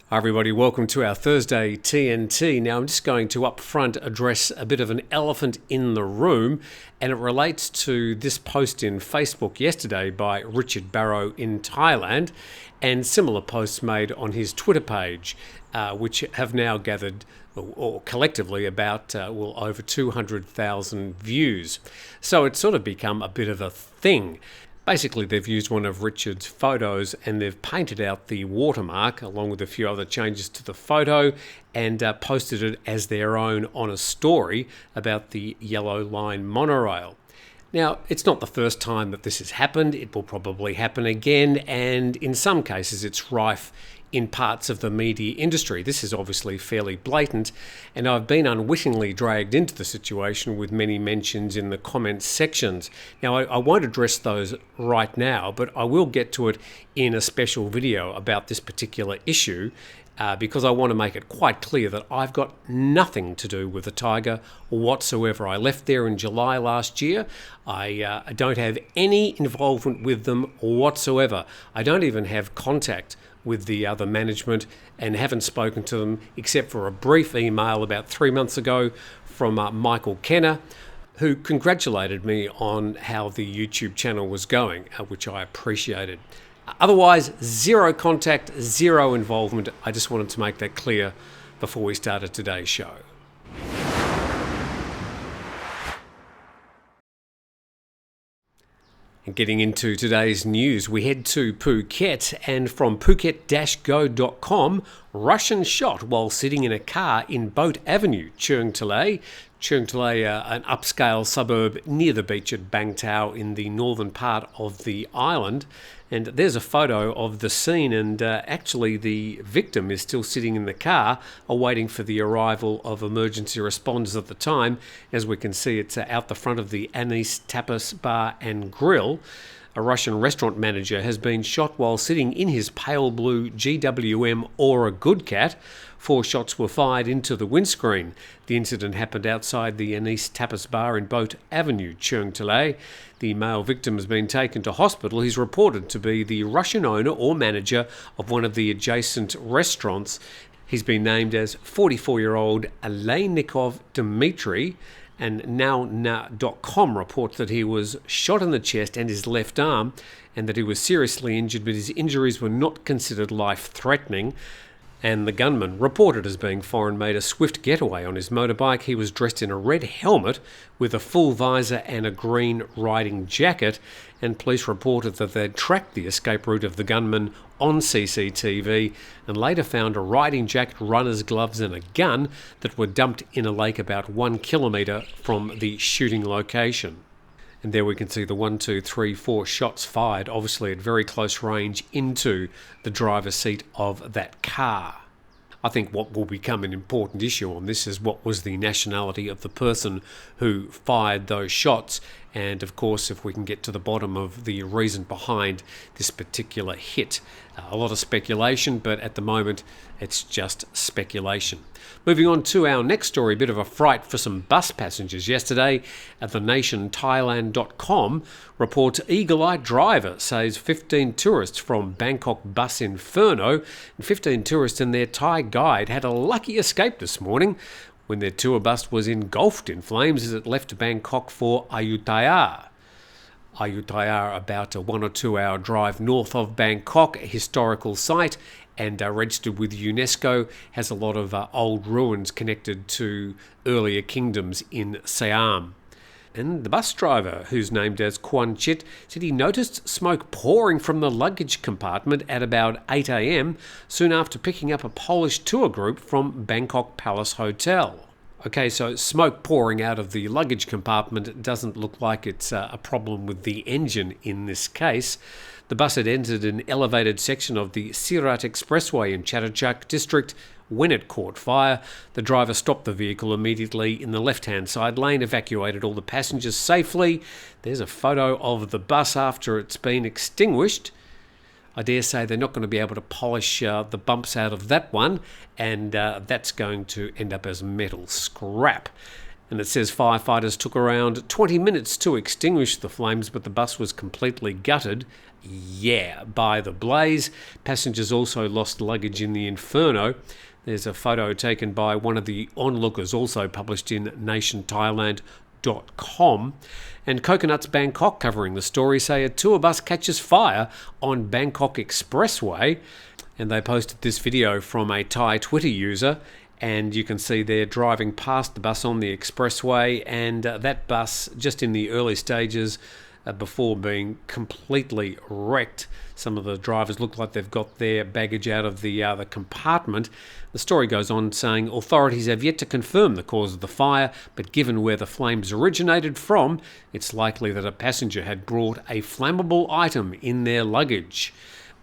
Hi everybody, welcome to our Thursday TNT. Now I'm just going to up front address a bit of an elephant in the room, and it relates to this post in Facebook yesterday by Richard Barrow in Thailand and similar posts made on his Twitter page, which have now gathered or collectively about over 200,000 views. So it's sort of become a bit of a thing. Basically, they've used one of Richard's photos and they've painted out the watermark along with a few other changes to the photo and posted it as their own on a story about the Yellow Line monorail. Now, it's not the first time that this has happened. It will probably happen again, and in some cases it's rife in parts of the media industry. This is obviously fairly blatant, and I've been unwittingly dragged into the situation with many mentions in the comments sections. Now, I won't address those right now, but I will get to it in a special video about this particular issue, because I want to make it quite clear that I've got nothing to do with the tiger whatsoever. I left there in July last year. I don't have any involvement with them whatsoever. I don't even have contact with the other management and haven't spoken to them except for a brief email about 3 months ago from Michael Kenner, who congratulated me on how the YouTube channel was going, which I appreciated. Otherwise, zero contact, zero involvement. I just wanted to make that clear before we started today's show. And getting into today's news, we head to Phuket, and from Phuket-go.com, Russian shot while sitting in a car in Boat Avenue, Cheung Talay. Cheung Talay, an upscale suburb near the beach at Bang Tao in the northern part of the island. And there's a photo of the scene, and actually the victim is still sitting in the car awaiting for the arrival of emergency responders at the time. As we can see, it's out the front of the Anis Tapas Bar and Grill. A Russian restaurant manager has been shot while sitting in his pale blue GWM Aura Good Cat. 4 shots were fired into the windscreen. The incident happened outside the Anis Tapas Bar in Boat Avenue, Cheung Talay. The male victim has been taken to hospital. He's reported to be the Russian owner or manager of one of the adjacent restaurants. He's been named as 44-year-old Aleynikov Dmitry, and now.com reports that he was shot in the chest and his left arm, and that he was seriously injured, but his injuries were not considered life-threatening. And the gunman, reported as being foreign, made a swift getaway on his motorbike. He was dressed in a red helmet with a full visor and a green riding jacket, and police reported that they'd tracked the escape route of the gunman on CCTV and later found a riding jacket, runner's gloves and a gun that were dumped in a lake about 1 kilometre from the shooting location. And there we can see the 1, 2, 3, 4 shots fired, obviously at very close range into the driver's seat of that car. I think what will become an important issue on this is what was the nationality of the person who fired those shots, and of course if we can get to the bottom of the reason behind this particular hit. A lot of speculation, but at the moment it's just speculation. Moving on to our next story, a bit of a fright for some bus passengers yesterday. At the nation Thailand.com reports eagle-eyed driver saves 15 tourists from Bangkok bus inferno, and 15 tourists and their Thai guide had a lucky escape this morning when their tour bus was engulfed in flames as it left Bangkok for Ayuthaya. Ayuthaya, about a 1 or 2 hour drive north of Bangkok, a historical site, and registered with UNESCO, has a lot of old ruins connected to earlier kingdoms in Siam. And the bus driver, who's named as Kwan Chit, said he noticed smoke pouring from the luggage compartment at about 8 a.m, soon after picking up a Polish tour group from Bangkok Palace Hotel. Okay, so smoke pouring out of the luggage compartment doesn't look like it's a problem with the engine in this case. The bus had entered an elevated section of the Sirat Expressway in Chatuchak district when it caught fire. The driver stopped the vehicle immediately in the left-hand side lane, evacuated all the passengers safely. There's a photo of the bus after it's been extinguished. I dare say they're not going to be able to polish the bumps out of that one, and that's going to end up as metal scrap. And it says firefighters took around 20 minutes to extinguish the flames, but the bus was completely gutted. by the blaze. Passengers also lost luggage in the inferno. There's a photo taken by one of the onlookers, also published in nationthailand.com. And Coconuts Bangkok, covering the story, say a tour bus catches fire on Bangkok Expressway. And they posted this video from a Thai Twitter user. And you can see they're driving past the bus on the expressway, and that bus, just in the early stages before being completely wrecked. Some of the drivers look like they've got their baggage out of the compartment. The story goes on saying authorities have yet to confirm the cause of the fire, but given where the flames originated from, it's likely that a passenger had brought a flammable item in their luggage.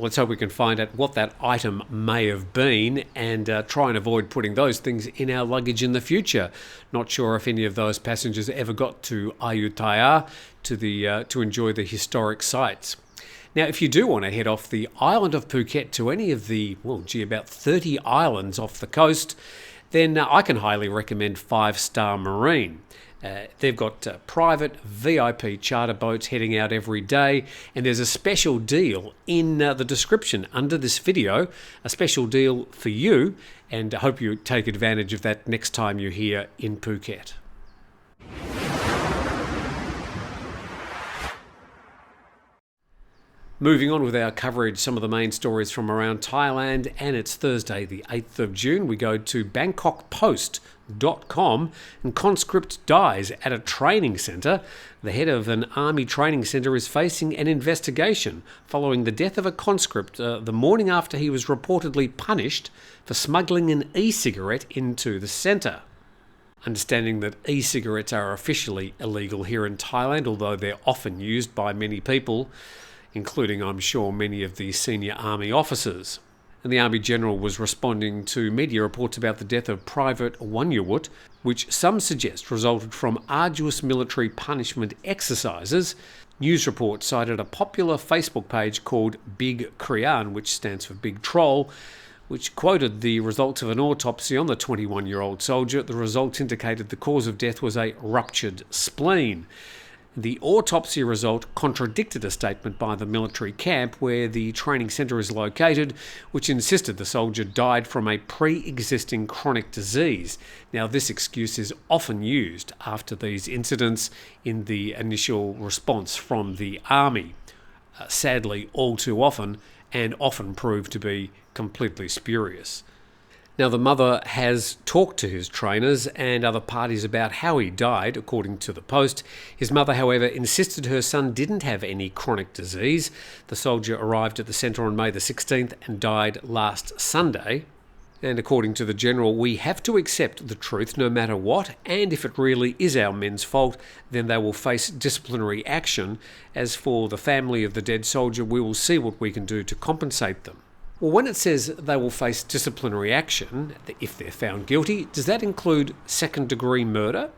Let's hope we can find out what that item may have been and try and avoid putting those things in our luggage in the future. Not sure if any of those passengers ever got to Ayuthaya to enjoy the historic sites. Now, if you do want to head off the island of Phuket to any of the, about 30 islands off the coast, then I can highly recommend 5 Star Marine. They've got private VIP charter boats heading out every day, and there's a special deal in the description under this video, a special deal for you, and I hope you take advantage of that next time you're here in Phuket. Moving on with our coverage, some of the main stories from around Thailand, and it's Thursday the 8th of June. We go to BangkokPost.com, and Conscript dies at a training centre. The head of an army training centre is facing an investigation following the death of a conscript the morning after he was reportedly punished for smuggling an e-cigarette into the centre. Understanding that e-cigarettes are officially illegal here in Thailand, although they're often used by many people, including, I'm sure, many of the senior army officers. And the Army General was responding to media reports about the death of Private Wanyawut, which some suggest resulted from arduous military punishment exercises. News reports cited a popular Facebook page called Big Krian, which stands for Big Troll, which quoted the results of an autopsy on the 21-year-old soldier. The results indicated the cause of death was a ruptured spleen. The autopsy result contradicted a statement by the military camp where the training centre is located, which insisted the soldier died from a pre-existing chronic disease. Now, this excuse is often used after these incidents in the initial response from the army. Sadly, all too often, and often proved to be completely spurious. Now, the mother has talked to his trainers and other parties about how he died, according to the Post. His mother, however, insisted her son didn't have any chronic disease. The soldier arrived at the centre on May the 16th and died last Sunday. And according to the General, we have to accept the truth no matter what, and if it really is our men's fault, then they will face disciplinary action. As for the family of the dead soldier, we will see what we can do to compensate them. Well, when it says they will face disciplinary action if they're found guilty, does that include second-degree murder?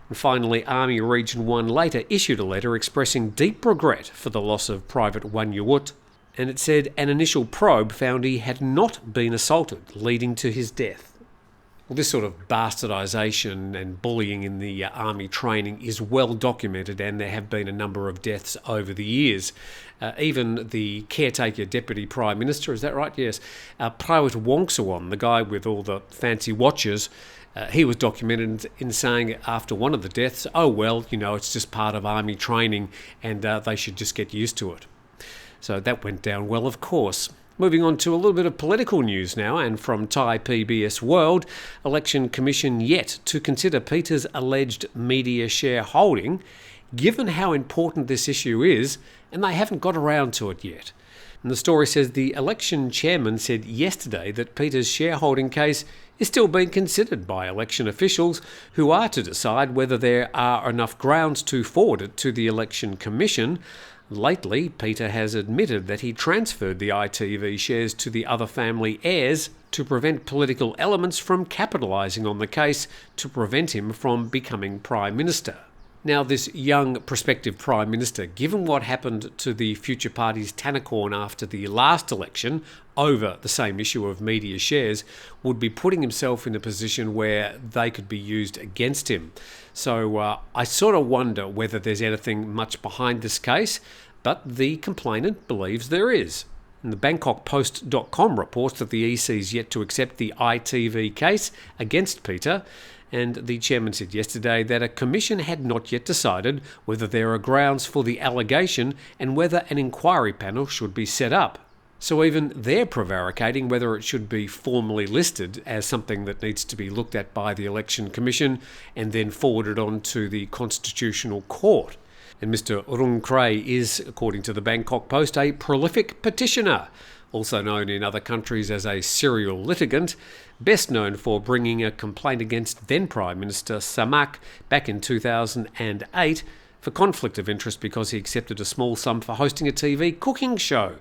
And finally, Army Region 1 later issued a letter expressing deep regret for the loss of Private Wanyawut, and it said an initial probe found he had not been assaulted, leading to his death. Well, this sort of bastardisation and bullying in the army training is well documented, and there have been a number of deaths over the years. Even the caretaker Deputy Prime Minister, is that right? Yes. Prawit Wongsuwon, the guy with all the fancy watches, he was documented in saying after one of the deaths, oh well, it's just part of army training and they should just get used to it. So that went down well, of course. Moving on to a little bit of political news now, and from Thai PBS World, Election Commission yet to consider Pita's alleged media shareholding, given how important this issue is, and they haven't got around to it yet. And the story says the election chairman said yesterday that Pita's shareholding case is still being considered by election officials who are to decide whether there are enough grounds to forward it to the Election Commission. Lately, Pita has admitted that he transferred the ITV shares to the other family heirs to prevent political elements from capitalising on the case to prevent him from becoming Prime Minister. Now, this young prospective Prime Minister, given what happened to the future party's Tanakorn after the last election over the same issue of media shares, would be putting himself in a position where they could be used against him. So I sort of wonder whether there's anything much behind this case. but the complainant believes there is. And the BangkokPost.com reports that the EC is yet to accept the ITV case against Pita, and the chairman said yesterday that a commission had not yet decided whether there are grounds for the allegation and whether an inquiry panel should be set up. So even they're prevaricating whether it should be formally listed as something that needs to be looked at by the Election Commission and then forwarded on to the Constitutional Court. And Mr. Rung Kray is, according to the Bangkok Post, a prolific petitioner, also known in other countries as a serial litigant, best known for bringing a complaint against then Prime Minister Samak back in 2008 for conflict of interest because he accepted a small sum for hosting a TV cooking show.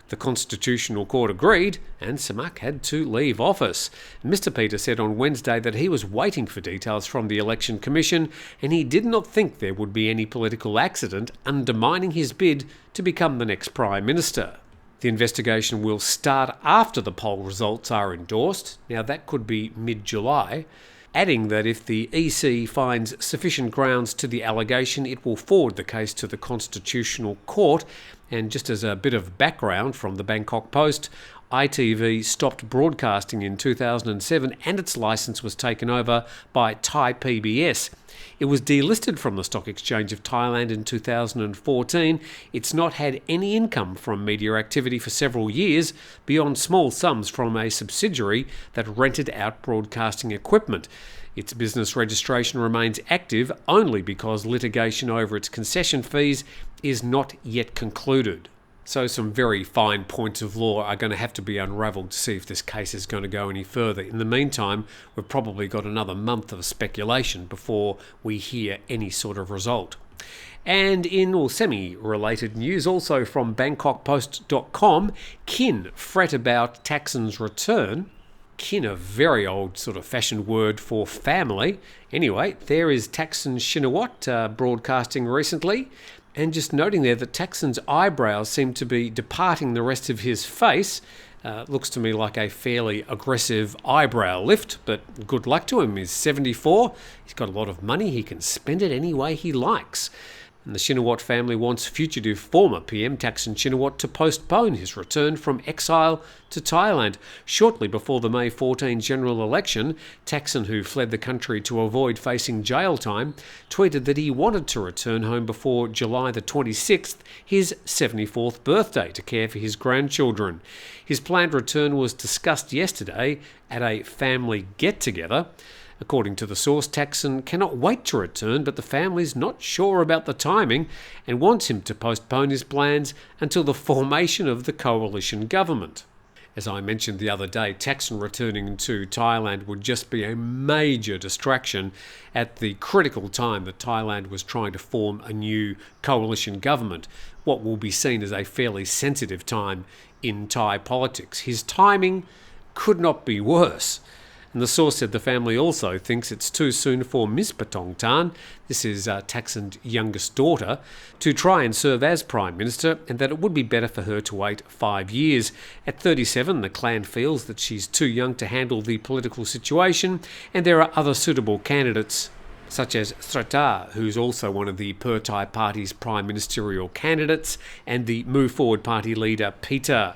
The Constitutional Court agreed, and Samak had to leave office. Mr. Pita said on Wednesday that he was waiting for details from the Election Commission, and he did not think there would be any political accident undermining his bid to become the next Prime Minister. The investigation will start after the poll results are endorsed. Now, that could be mid-July. Adding that if the EC finds sufficient grounds to the allegation, it will forward the case to the Constitutional Court. And just as a bit of background from the Bangkok Post, ITV stopped broadcasting in 2007 and its licence was taken over by Thai PBS. It was delisted from the Stock Exchange of Thailand in 2014. It's not had any income from media activity for several years, beyond small sums from a subsidiary that rented out broadcasting equipment. Its business registration remains active only because litigation over its concession fees is not yet concluded. So some very fine points of law are going to have to be unravelled to see if this case is going to go any further. In the meantime, we've probably got another month of speculation before we hear any sort of result. And in semi-related news, also from BangkokPost.com, kin fret about Thaksin's return. Kin, a very old sort of fashioned word for family. Anyway, there is Thaksin Shinawatra broadcasting recently. And just noting there that Thaksin's eyebrows seem to be departing the rest of his face. Looks to me like a fairly aggressive eyebrow lift, but good luck to him. He's 74. He's got a lot of money. He can spend it any way he likes. And the Shinawatra family wants fugitive former PM Thaksin Shinawatra to postpone his return from exile to Thailand. Shortly before the May 14 general election, Thaksin, who fled the country to avoid facing jail time, tweeted that he wanted to return home before July the 26th, his 74th birthday, to care for his grandchildren. His planned return was discussed yesterday at a family get-together. According to the source, Thaksin cannot wait to return, but the family's not sure about the timing and wants him to postpone his plans until the formation of the coalition government. As I mentioned the other day, Thaksin returning to Thailand would just be a major distraction at the critical time that Thailand was trying to form a new coalition government, what will be seen as a fairly sensitive time in Thai politics. His timing could not be worse. And the source said the family also thinks it's too soon for Ms. Patongtan, this is Thaksin's youngest daughter, to try and serve as Prime Minister, and that it would be better for her to wait 5 years. At 37, the clan feels that she's too young to handle the political situation, and there are other suitable candidates, such as Srettha, who's also one of the Per-Thai Party's prime ministerial candidates, and the Move Forward Party leader Pita.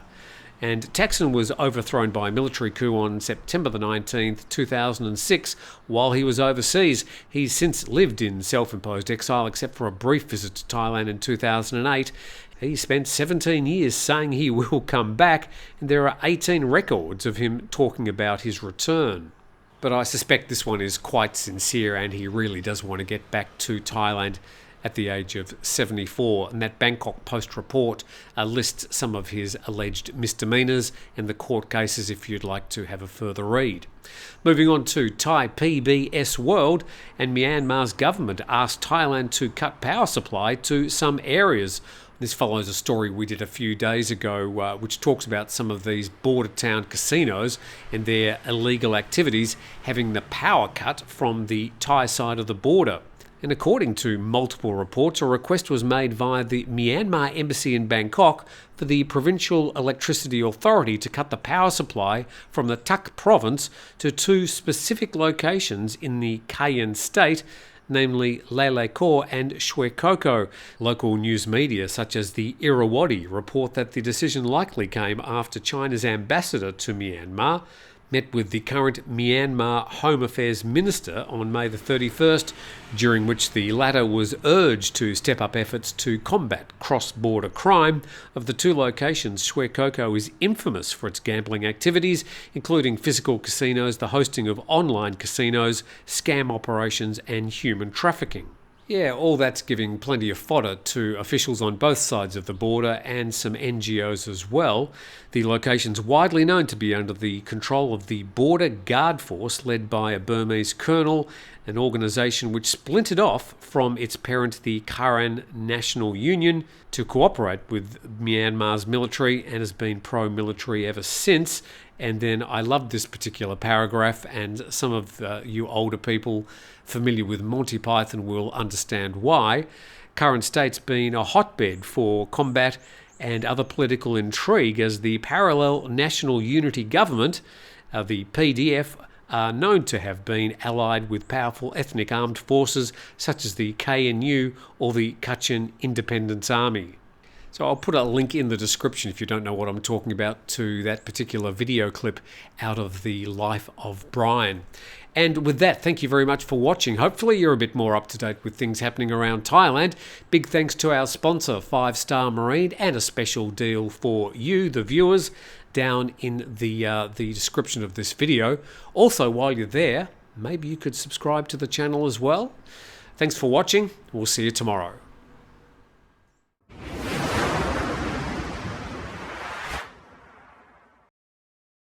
And Thaksin was overthrown by a military coup on September the 19th, 2006, while he was overseas. He's since lived in self-imposed exile, except for a brief visit to Thailand in 2008. He spent 17 years saying he will come back, and there are 18 records of him talking about his return. But I suspect this one is quite sincere, and he really does want to get back to Thailand at the age of 74, and that Bangkok Post report lists some of his alleged misdemeanours and the court cases if you'd like to have a further read. Moving on to Thai PBS World, and Myanmar's government asked Thailand to cut power supply to some areas. This follows a story we did a few days ago which talks about some of these border town casinos and their illegal activities having the power cut from the Thai side of the border. And according to multiple reports, a request was made via the Myanmar embassy in Bangkok for the Provincial Electricity Authority to cut the power supply from the Tak province to two specific locations in the Kayan state, namely Leleco and Shwekoko. Local news media such as the Irrawaddy report that the decision likely came after China's ambassador to Myanmar met with the current Myanmar Home Affairs Minister on May the 31st, during which the latter was urged to step up efforts to combat cross-border crime. Of the two locations, Shwekoko is infamous for its gambling activities, including physical casinos, the hosting of online casinos, scam operations and human trafficking. Yeah, all that's giving plenty of fodder to officials on both sides of the border and some NGOs as well. The location's widely known to be under the control of the Border Guard Force, led by a Burmese colonel, an organisation which splintered off from its parent, the Karen National Union, to cooperate with Myanmar's military and has been pro-military ever since. And then I love this particular paragraph, and some of you older people familiar with Monty Python will understand why. Current state's been a hotbed for combat and other political intrigue, as the parallel National Unity Government, the PDF, are known to have been allied with powerful ethnic armed forces such as the KNU or the Kachin Independence Army. So I'll put a link in the description if you don't know what I'm talking about to that particular video clip out of the life of Brian. And with that, thank you very much for watching. Hopefully you're a bit more up to date with things happening around Thailand. Big thanks to our sponsor, 5 Star Marine, and a special deal for you, the viewers, down in the description of this video. Also, while you're there, maybe you could subscribe to the channel as well. Thanks for watching. We'll see you tomorrow.